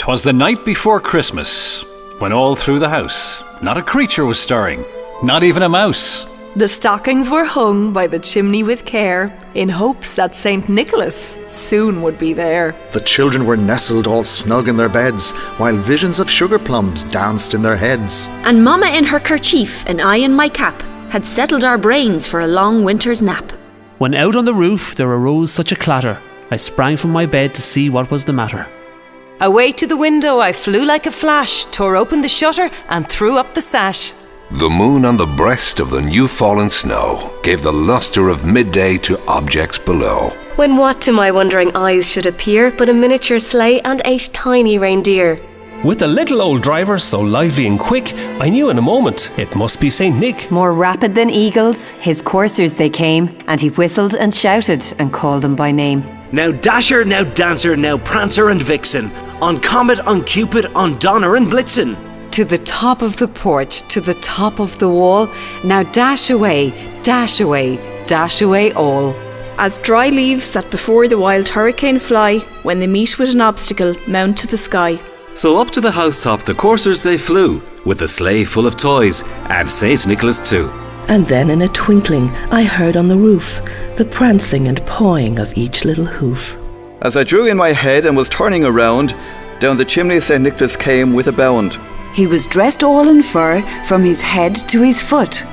'Twas the night before Christmas, when all through the house not a creature was stirring, not even a mouse. The stockings were hung by the chimney with care, in hopes that St. Nicholas soon would be there. The children were nestled all snug in their beds, while visions of sugar plums danced in their heads. And Mama in her kerchief and I in my cap had settled our brains for a long winter's nap. When out on the roof there arose such a clatter, I sprang from my bed to see what was the matter. Away to the window I flew like a flash, tore open the shutter and threw up the sash. The moon on the breast of the new-fallen snow gave the lustre of midday to objects below. When what to my wondering eyes should appear but a miniature sleigh and 8 tiny reindeer? With the little old driver so lively and quick, I knew in a moment it must be St. Nick. More rapid than eagles, his coursers they came, and he whistled and shouted and called them by name. Now Dasher, now Dancer, now Prancer and Vixen, on Comet, on Cupid, on Donner and Blitzen. To the top of the porch, to the top of the wall, now dash away, dash away, dash away all. As dry leaves that before the wild hurricane fly, when they meet with an obstacle, mount to the sky. So up to the housetop the coursers they flew, with a sleigh full of toys, and St. Nicholas too. And then in a twinkling I heard on the roof the prancing and pawing of each little hoof. As I drew in my head and was turning around, down the chimney St. Nicholas came with a bound. He was dressed all in fur from his head to his foot,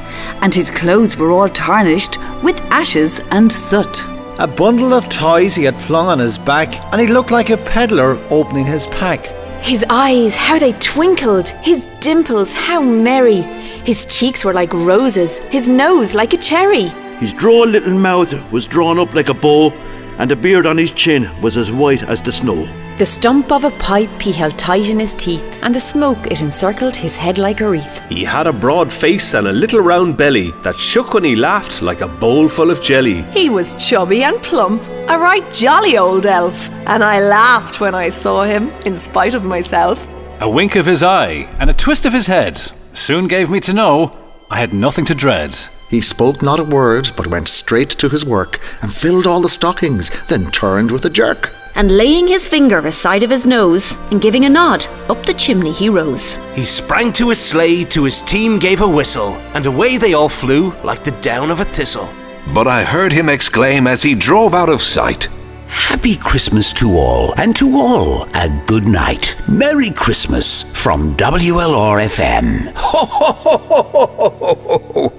and his clothes were all tarnished with ashes and soot. A bundle of toys he had flung on his back, and he looked like a peddler opening his pack. His eyes, how they twinkled, his dimples, how merry. His cheeks were like roses, his nose like a cherry. His droll little mouth was drawn up like a bow, and the beard on his chin was as white as the snow. The stump of a pipe he held tight in his teeth, and the smoke it encircled his head like a wreath. He had a broad face and a little round belly that shook when he laughed like a bowl full of jelly. He was chubby and plump, a right jolly old elf, and I laughed when I saw him, in spite of myself. A wink of his eye and a twist of his head soon gave me to know I had nothing to dread. He spoke not a word, but went straight to his work, and filled all the stockings, then turned with a jerk. And laying his finger aside of his nose, and giving a nod, up the chimney he rose. He sprang to his sleigh, to his team gave a whistle, and away they all flew like the down of a thistle. But I heard him exclaim as he drove out of sight, Happy Christmas to all, and to all a good night. Merry Christmas from WLR FM. Ho, ho, ho, ho, ho, ho, ho.